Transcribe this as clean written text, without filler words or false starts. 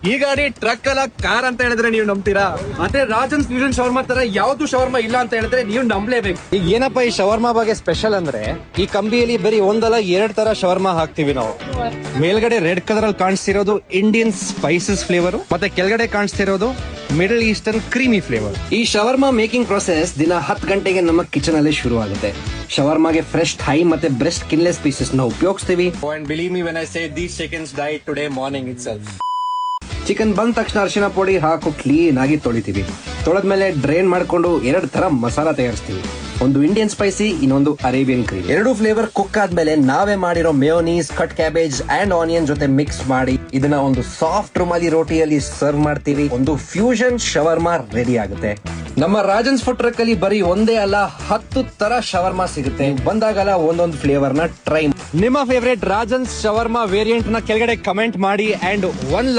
ಈ ಗಾಡಿ ಟ್ರಕ್ ಅಲ್ಲ ಕಾರ್ ಅಂತ ಹೇಳಿದ್ರೆ ನೀವು ನಂಬ್ತೀರಾ? ಮತ್ತೆ ರಾಜನ್ ಫ್ಯೂಷನ್ ಶವರ್ಮಾ ತರ ಯಾವ್ದು ಶವರ್ಮಾ ಇಲ್ಲ ಅಂತ ಹೇಳಿದ್ರೆ ನೀವು ನಂಬಲೇಬೇಕು. ಈಗ ಏನಪ್ಪಾ ಈ ಶವರ್ಮಾ ಬಗ್ಗೆ ಸ್ಪೆಷಲ್ ಅಂದ್ರೆ, ಈ ಕಂಬಿಯಲ್ಲಿ ಬರೀ ಒಂದಲ್ಲ 2 ತರ ಶವರ್ಮಾ ಹಾಕ್ತಿವಿ ನಾವು. ಮೇಲ್ಗಡೆ ರೆಡ್ ಕಲರ್ ಅಲ್ಲಿ ಕಾಣಿಸ್ತಿರೋದು ಇಂಡಿಯನ್ ಸ್ಪೈಸಸ್ ಫ್ಲೇವರ್, ಮತ್ತೆ ಕೆಳಗಡೆ ಕಾಣಿಸ್ತಿರೋದು ಮಿಡಲ್ ಈಸ್ಟರ್ನ್ ಕ್ರೀಮಿ ಫ್ಲೇವರ್. ಈ ಶವರ್ಮಾ ಮೇಕಿಂಗ್ ಪ್ರೊಸೆಸ್ ದಿನ 10 ಗಂಟೆಗೆ ನಮ್ಮ ಕಿಚನ್ ಅಲ್ಲೇ ಶುರು ಆಗುತ್ತೆ. ಶವರ್ಮಾಗೆ ಫ್ರೆಶ್ ಥೈ ಮತ್ತೆ ಬ್ರೆಸ್ಟ್ ಸ್ಕಿನ್ಲೆಸ್ ಪೀಸಸ್ ನ ಉಪಯೋಗಿಸ್ತೀವಿ. And believe me when I say these chickens died today morning itself. Chicken ಬಂದ ತಕ್ಷಣ ಅರಿಶಿನ ಪುಡಿ ಹಾಕು ಕ್ಲೀನ್ ಆಗಿ ತೊಳಿತೀವಿ. ತೊಳೆದ್ಮೇಲೆ ಡ್ರೈನ್ ಮಾಡ್ಕೊಂಡು 2 ತರ ಮಸಾಲಾ ತಯಾರಿಸ್ತೀವಿ. ಒಂದು ಇಂಡಿಯನ್ ಸ್ಪೈಸಿ, ಇನ್ನೊಂದು ಅರೇಬಿಯನ್ ಕ್ರೀಮ್. 2 ಫ್ಲೇವರ್ ಕುಕ್ ಆದ್ಮೇಲೆ ನಾವೇ ಮಾಡಿರೋ ಮೇಯೋನೀಸ್, ಕಟ್ ಕ್ಯಾಬೇಜ್ ಅಂಡ್ ಆನಿಯನ್ ಜೊತೆ ಮಿಕ್ಸ್ ಮಾಡಿ ಇದನ್ನ ಒಂದು ಸಾಫ್ಟ್ ರುಮಾಲಿ ರೋಟಿಯಲ್ಲಿ ಸರ್ವ್ ಮಾಡ್ತೀವಿ. ಒಂದು ಫ್ಯೂಷನ್ ಶವರ್ಮಾ ರೆಡಿ ಆಗುತ್ತೆ. ನಮ್ಮ ರಾಜನ್ಸ್ ಫುಡ್ ಟ್ರಕ್ ಅಲ್ಲಿ ಬರೀ ಒಂದೇ ಅಲ್ಲ 10 ತರ ಶವರ್ಮಾ ಸಿಗುತ್ತೆ. ಬಂದಾಗಲ್ಲ ಒಂದೊಂದು ಫ್ಲೇವರ್ ನ ಟ್ರೈ. ನಿಮ್ಮ ಫೇವರೇಟ್ ರಾಜನ್ಸ್ ಶವರ್ಮಾ ವೇರಿಯಂಟ್ ನ ಕೆಳಗಡೆ ಕಮೆಂಟ್ ಮಾಡಿ. ಅಂಡ್ 1